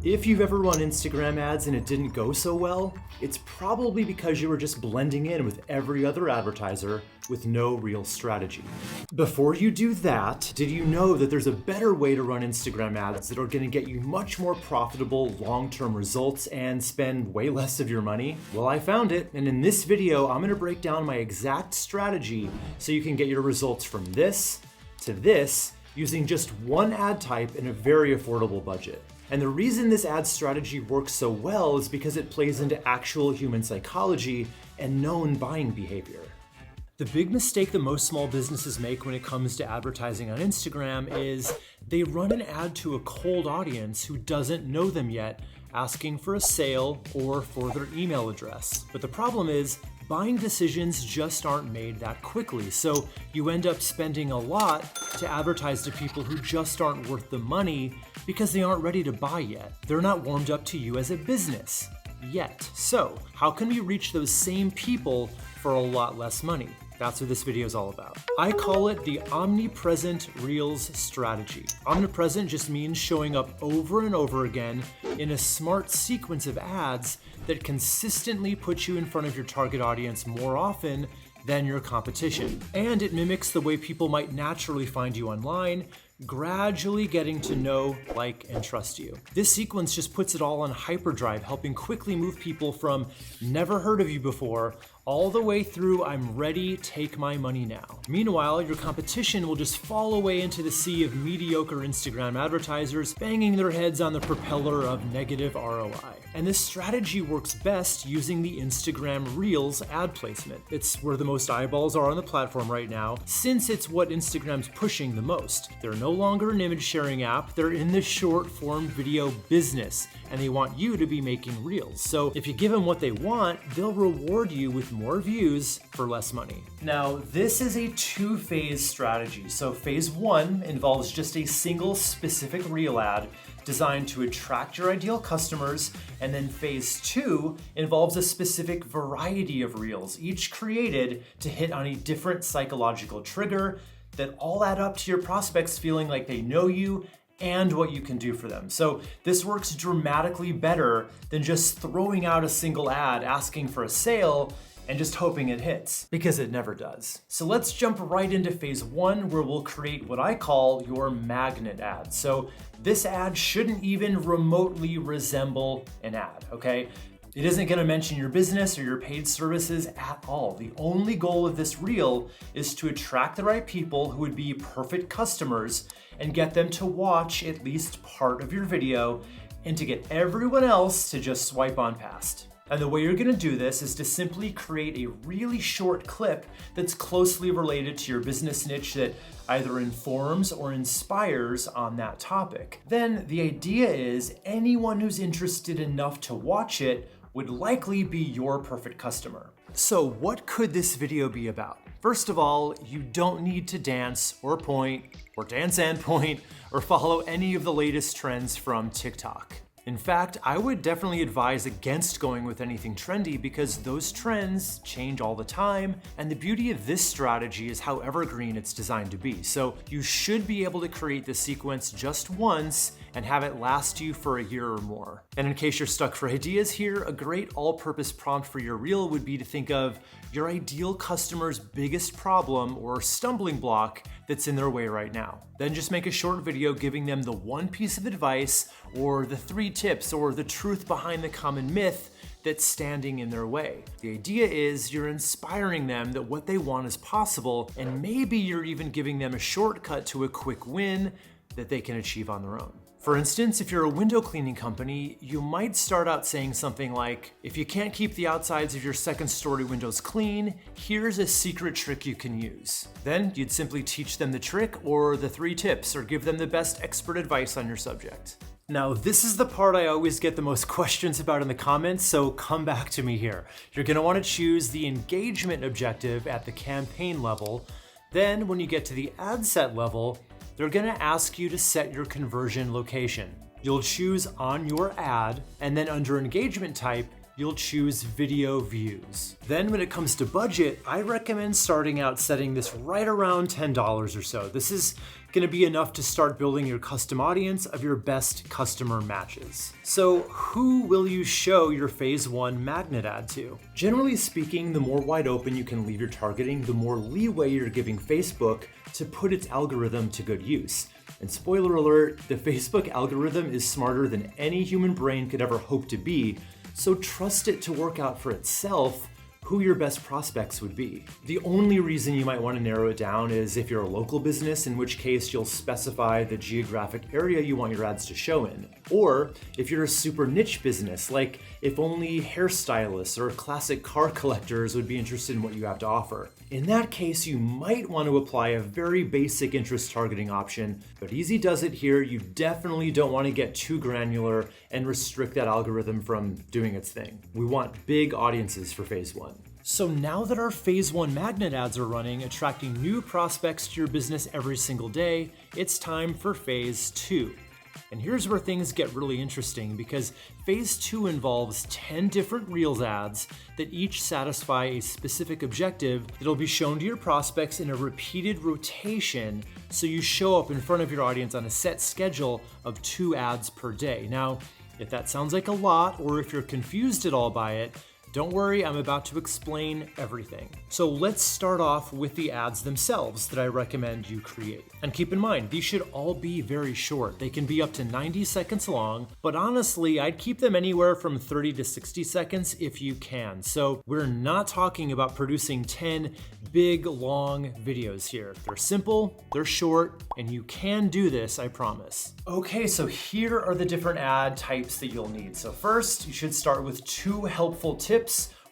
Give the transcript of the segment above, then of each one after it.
If you've ever run Instagram ads and it didn't go so well, it's probably because you were just blending in with every other advertiser with no real strategy. Before you do that, did you know that there's a better way to run Instagram ads that are going to get you much more profitable long-term results and spend way less of your money? Well, I found it, and in this video, I'm going to break down my exact strategy so you can get your results from this to this using just one ad type in a very affordable budget. And the reason this ad strategy works so well is because it plays into actual human psychology and known buying behavior. The big mistake that most small businesses make when it comes to advertising on Instagram is they run an ad to a cold audience who doesn't know them yet, asking for a sale or for their email address. But the problem is, buying decisions just aren't made that quickly, so you end up spending a lot to advertise to people who just aren't worth the money because they aren't ready to buy yet. They're not warmed up to you as a business yet. So how can we reach those same people for a lot less money? That's what this video is all about. I call it the omnipresent Reels strategy. Omnipresent just means showing up over and over again in a smart sequence of ads that consistently put you in front of your target audience more often than your competition. And it mimics the way people might naturally find you online, gradually getting to know, like, and trust you. This sequence just puts it all on hyperdrive, helping quickly move people from never heard of you before all the way through I'm ready, take my money now. Meanwhile, your competition will just fall away into the sea of mediocre Instagram advertisers banging their heads on the propeller of negative ROI. And this strategy works best using the Instagram Reels ad placement. It's where the most eyeballs are on the platform right now, since it's what Instagram's pushing the most. They're no longer an image sharing app, they're in the short form video business, and they want you to be making Reels. So if you give them what they want, they'll reward you with more views for less money. Now, this is a two-phase strategy. So phase one involves just a single specific Reel ad designed to attract your ideal customers, and then phase two involves a specific variety of Reels, each created to hit on a different psychological trigger that all add up to your prospects feeling like they know you and what you can do for them. So this works dramatically better than just throwing out a single ad asking for a sale and just hoping it hits, because it never does. So let's jump right into phase one, where we'll create what I call your magnet ad. So this ad shouldn't even remotely resemble an ad, okay? It isn't gonna mention your business or your paid services at all. The only goal of this reel is to attract the right people who would be perfect customers and get them to watch at least part of your video and to get everyone else to just swipe on past. And the way you're gonna do this is to simply create a really short clip that's closely related to your business niche that either informs or inspires on that topic. Then the idea is anyone who's interested enough to watch it would likely be your perfect customer. So what could this video be about? First of all, you don't need to dance or point or dance and point or follow any of the latest trends from TikTok. In fact, I would definitely advise against going with anything trendy because those trends change all the time, and the beauty of this strategy is how evergreen it's designed to be. So you should be able to create the sequence just once and have it last you for a year or more. And in case you're stuck for ideas here, a great all-purpose prompt for your reel would be to think of your ideal customer's biggest problem or stumbling block that's in their way right now. Then just make a short video giving them the one piece of advice or the 3 tips or the truth behind the common myth that's standing in their way. The idea is you're inspiring them that what they want is possible, and maybe you're even giving them a shortcut to a quick win that they can achieve on their own. For instance, if you're a window cleaning company, you might start out saying something like, if you can't keep the outsides of your second-story windows clean, here's a secret trick you can use. Then you'd simply teach them the trick or the 3 tips or give them the best expert advice on your subject. Now, this is the part I always get the most questions about in the comments, so come back to me here. You're gonna wanna choose the engagement objective at the campaign level. Then when you get to the ad set level, they're gonna ask you to set your conversion location. You'll choose on your ad, and then under engagement type, you'll choose video views. Then when it comes to budget, I recommend starting out setting this right around $10 or so. This is gonna be enough to start building your custom audience of your best customer matches. So who will you show your phase 1 magnet ad to? Generally speaking, the more wide open you can leave your targeting, the more leeway you're giving Facebook to put its algorithm to good use. And spoiler alert, the Facebook algorithm is smarter than any human brain could ever hope to be, so trust it to work out for itself who your best prospects would be. The only reason you might want to narrow it down is if you're a local business, in which case you'll specify the geographic area you want your ads to show in. Or if you're a super niche business, like if only hairstylists or classic car collectors would be interested in what you have to offer. In that case, you might want to apply a very basic interest targeting option, but Easy does it here. You definitely don't want to get too granular and restrict that algorithm from doing its thing. We want big audiences for phase 1. So now that our phase 1 magnet ads are running, attracting new prospects to your business every single day, it's time for phase 2. And here's where things get really interesting, because phase 2 involves 10 different Reels ads that each satisfy a specific objective that'll be shown to your prospects in a repeated rotation, so you show up in front of your audience on a set schedule of 2 ads per day. Now, if that sounds like a lot, or if you're confused at all by it, don't worry, I'm about to explain everything. So let's start off with the ads themselves that I recommend you create. And keep in mind, these should all be very short. They can be up to 90 seconds long, but honestly, I'd keep them anywhere from 30 to 60 seconds if you can. So we're not talking about producing 10 big, long videos here. They're simple, they're short, and you can do this, I promise. Okay, so here are the different ad types that you'll need. So first, you should start with 2 helpful tips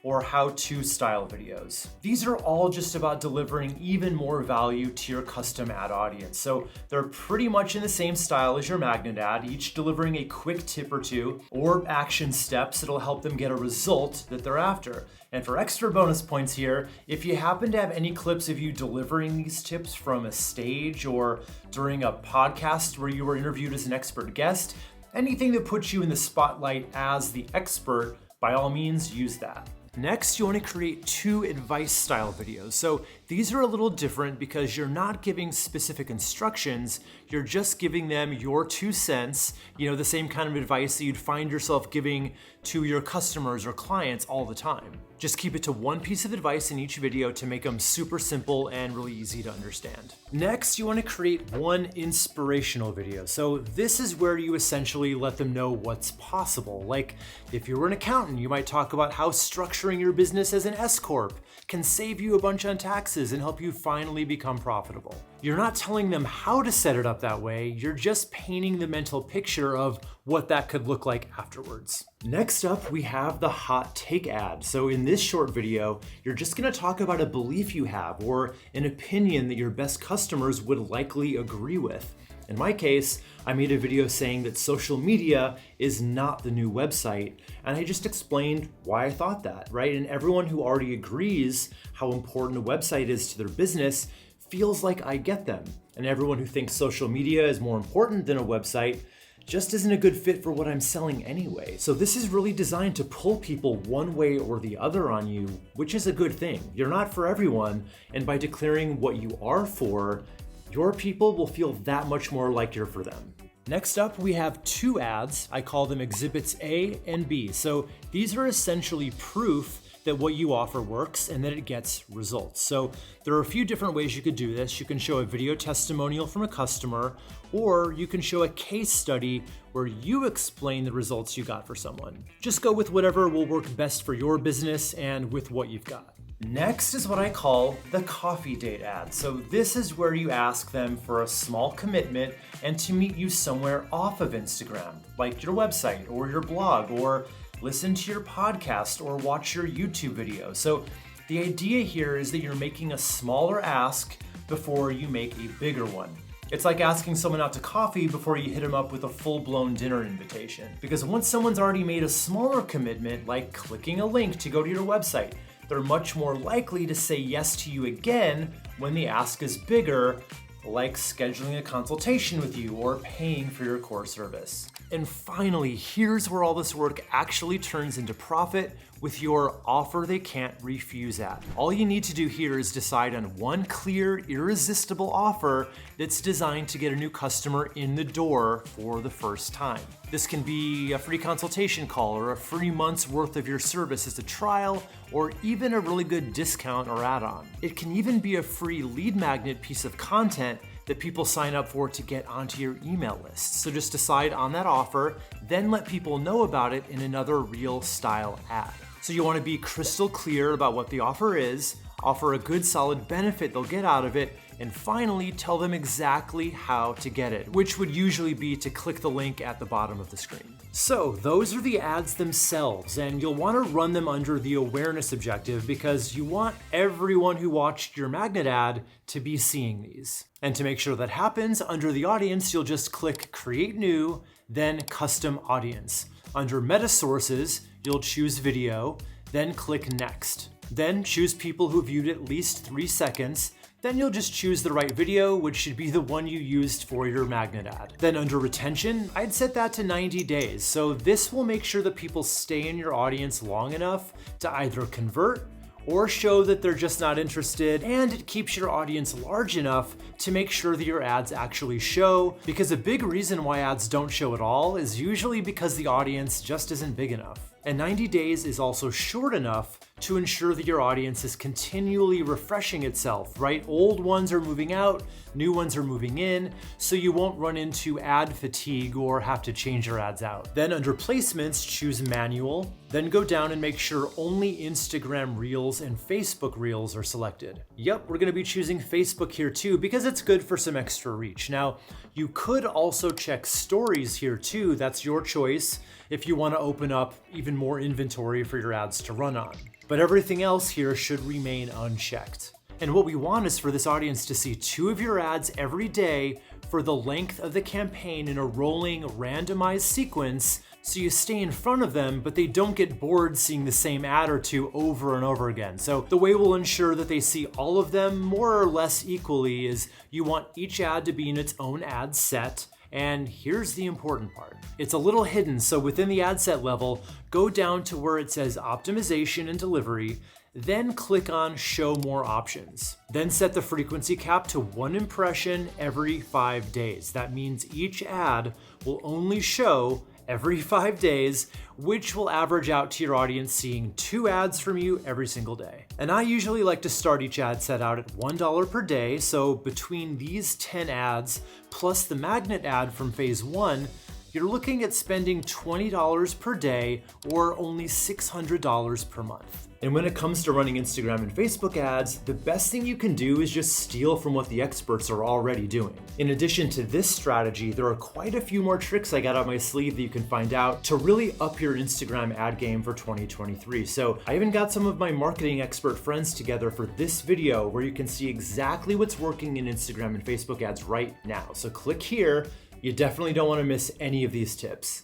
or how-to style videos. These are all just about delivering even more value to your custom ad audience. So they're pretty much in the same style as your magnet ad, each delivering a quick tip or 2 or action steps that'll help them get a result that they're after. And for extra bonus points here, if you happen to have any clips of you delivering these tips from a stage or during a podcast where you were interviewed as an expert guest, anything that puts you in the spotlight as the expert, by all means, use that. Next, you want to create 2 advice style videos. So these are a little different because you're not giving specific instructions, you're just giving them your 2 cents, the same kind of advice that you'd find yourself giving to your customers or clients all the time. Just keep it to 1 piece of advice in each video to make them super simple and really easy to understand. Next, you want to create 1 inspirational video. So this is where you essentially let them know what's possible. Like if you were an accountant, you might talk about how structuring your business as an S-Corp can save you a bunch on taxes and help you finally become profitable. You're not telling them how to set it up that way, you're just painting the mental picture of what that could look like afterwards. Next up, we have the hot take ad. So in this short video, you're just gonna talk about a belief you have or an opinion that your best customers would likely agree with. In my case, I made a video saying that social media is not the new website, and I just explained why I thought that, right? And everyone who already agrees how important a website is to their business feels like I get them. And everyone who thinks social media is more important than a website just isn't a good fit for what I'm selling anyway. So this is really designed to pull people one way or the other on you, which is a good thing. You're not for everyone, and by declaring what you are for, your people will feel that much more like you're for them. Next up, we have 2 ads. I call them exhibits A and B. So these are essentially proof that what you offer works and that it gets results. So there are a few different ways you could do this. You can show a video testimonial from a customer, or you can show a case study where you explain the results you got for someone. Just go with whatever will work best for your business and with what you've got. Next is what I call the coffee date ad. So this is where you ask them for a small commitment and to meet you somewhere off of Instagram, like your website or your blog, or listen to your podcast or watch your YouTube video. So the idea here is that you're making a smaller ask before you make a bigger one. It's like asking someone out to coffee before you hit them up with a full-blown dinner invitation. Because once someone's already made a smaller commitment, like clicking a link to go to your website, they're much more likely to say yes to you again when the ask is bigger, like scheduling a consultation with you or paying for your core service. And finally, here's where all this work actually turns into profit with your offer they can't refuse ad. All you need to do here is decide on one clear, irresistible offer that's designed to get a new customer in the door for the first time. This can be a free consultation call or a free month's worth of your service as a trial, or even a really good discount or add-on. It can even be a free lead magnet piece of content that people sign up for to get onto your email list. So just decide on that offer, then let people know about it in another real style ad. So you want to be crystal clear about what the offer is, offer a good solid benefit they'll get out of it, and finally tell them exactly how to get it, which would usually be to click the link at the bottom of the screen. So those are the ads themselves, and you'll want to run them under the awareness objective because you want everyone who watched your magnet ad to be seeing these. And to make sure that happens, under the audience, you'll just click Create New, then Custom Audience. Under Meta Sources, you'll choose Video, then click Next. Then choose people who viewed at least 3 seconds. Then you'll just choose the right video, which should be the one you used for your magnet ad. Then under retention, I'd set that to 90 days. So this will make sure that people stay in your audience long enough to either convert or show that they're just not interested, and it keeps your audience large enough to make sure that your ads actually show, because a big reason why ads don't show at all is usually because the audience just isn't big enough. And 90 days is also short enough to ensure that your audience is continually refreshing itself, right? Old ones are moving out, new ones are moving in, so you won't run into ad fatigue or have to change your ads out. Then under placements, choose manual, then go down and make sure only Instagram Reels and Facebook Reels are selected. Yep, we're gonna be choosing Facebook here too because it's good for some extra reach. Now, you could also check stories here too, that's your choice if you wanna open up even more inventory for your ads to run on. But everything else here should remain unchecked. And what we want is for this audience to see 2 of your ads every day for the length of the campaign in a rolling, randomized sequence, so you stay in front of them, but they don't get bored seeing the same ad or 2 over and over again. So the way we'll ensure that they see all of them more or less equally is you want each ad to be in its own ad set. And here's the important part. It's a little hidden, so within the ad set level, go down to where it says optimization and delivery, then click on show more options. Then set the frequency cap to 1 impression every 5 days. That means each ad will only show every 5 days, which will average out to your audience seeing 2 ads from you every single day. And I usually like to start each ad set out at $1 per day, so between these 10 ads plus the magnet ad from phase 1, you're looking at spending $20 per day or only $600 per month. And when it comes to running Instagram and Facebook ads, the best thing you can do is just steal from what the experts are already doing. In addition to this strategy, there are quite a few more tricks I got up my sleeve that you can find out to really up your Instagram ad game for 2023. So I even got some of my marketing expert friends together for this video where you can see exactly what's working in Instagram and Facebook ads right now. So click here. You definitely don't want to miss any of these tips.